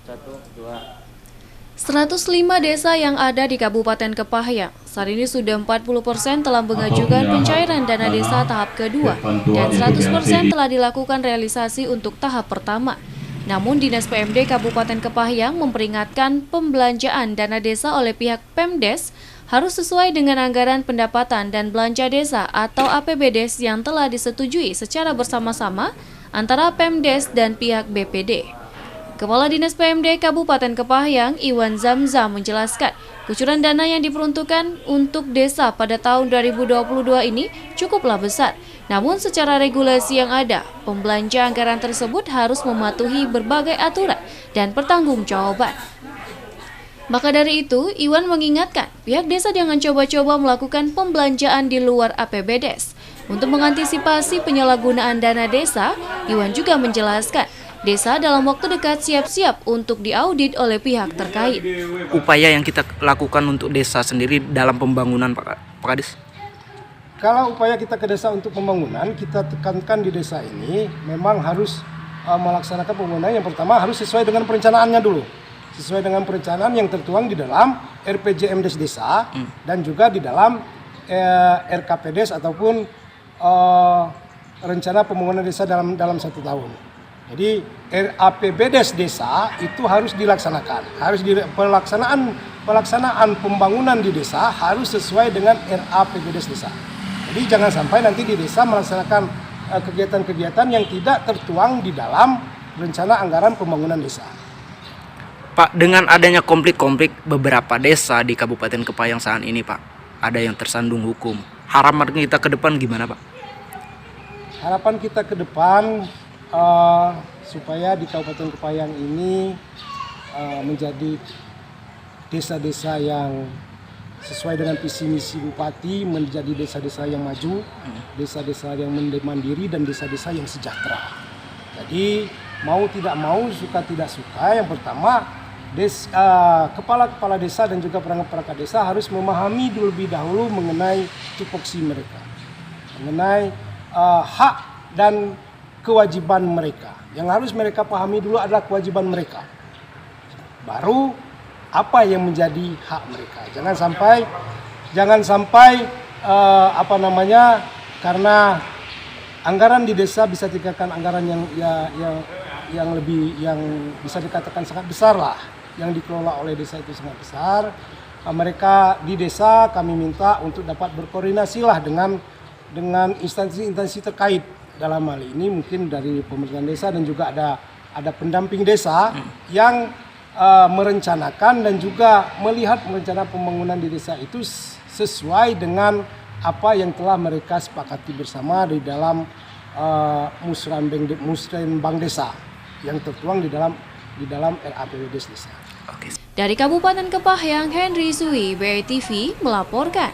Satu, dua. 105 desa yang ada di Kabupaten Kepahyang saat ini sudah 40% telah mengajukan pencairan dana desa tahap kedua dan 100% telah dilakukan realisasi untuk tahap pertama. Namun Dinas PMD Kabupaten Kepahyang memperingatkan pembelanjaan dana desa oleh pihak Pemdes harus sesuai dengan anggaran pendapatan dan belanja desa atau APBDes yang telah disetujui secara bersama-sama antara Pemdes dan pihak BPD. Kepala Dinas PMD Kabupaten Kepahyang, Iwan Zamzam menjelaskan, kucuran dana yang diperuntukkan untuk desa pada tahun 2022 ini cukuplah besar. Namun secara regulasi yang ada, pembelanja anggaran tersebut harus mematuhi berbagai aturan dan pertanggungjawaban. Maka dari itu, Iwan mengingatkan pihak desa jangan coba-coba melakukan pembelanjaan di luar APBDes. Untuk mengantisipasi penyalahgunaan dana desa, Iwan juga menjelaskan, desa dalam waktu dekat siap-siap untuk diaudit oleh pihak terkait. Upaya yang kita lakukan untuk desa sendiri dalam pembangunan, Pak Kadis? Kalau upaya kita ke desa untuk pembangunan, kita tekankan di desa ini memang harus melaksanakan pembangunan. Yang pertama harus sesuai dengan perencanaannya dulu. Sesuai dengan perencanaan yang tertuang di dalam RPJMdes desa dan juga di dalam RKPDes ataupun rencana pembangunan desa dalam 1 tahun. Jadi RAPBDes desa itu harus dilaksanakan. Pelaksanaan pembangunan di desa harus sesuai dengan RAPBDes desa. Jadi jangan sampai nanti di desa melaksanakan kegiatan-kegiatan yang tidak tertuang di dalam rencana anggaran pembangunan desa. Pak, dengan adanya konflik-konflik beberapa desa di Kabupaten Kepahyang saat ini, Pak, ada yang tersandung hukum. Harapan kita ke depan gimana, Pak? Harapan kita ke depan supaya di Kabupaten Kepahyang ini menjadi desa-desa yang sesuai dengan visi misi Bupati, menjadi desa-desa yang maju, desa-desa yang mandiri dan desa-desa yang sejahtera. Jadi mau tidak mau, suka tidak suka, yang pertama kepala-kepala desa dan juga perangkat-perangkat desa harus memahami terlebih dahulu mengenai tupoksi mereka, mengenai hak dan kewajiban mereka. Yang harus mereka pahami dulu adalah kewajiban mereka. Baru apa yang menjadi hak mereka. Jangan sampai karena anggaran di desa bisa dikatakan anggaran yang bisa dikatakan sangat besar lah, yang dikelola oleh desa itu sangat besar. Mereka di desa kami minta untuk dapat berkoordinasi lah dengan instansi-instansi terkait. Dalam hal ini mungkin dari pemerintahan desa dan juga ada pendamping desa yang merencanakan dan juga melihat rencana pembangunan di desa itu sesuai dengan apa yang telah mereka sepakati bersama di dalam musrenbang desa yang tertuang di dalam RAPBDes desa. Dari Kabupaten Kepahyang, Henry Sui, BTV melaporkan.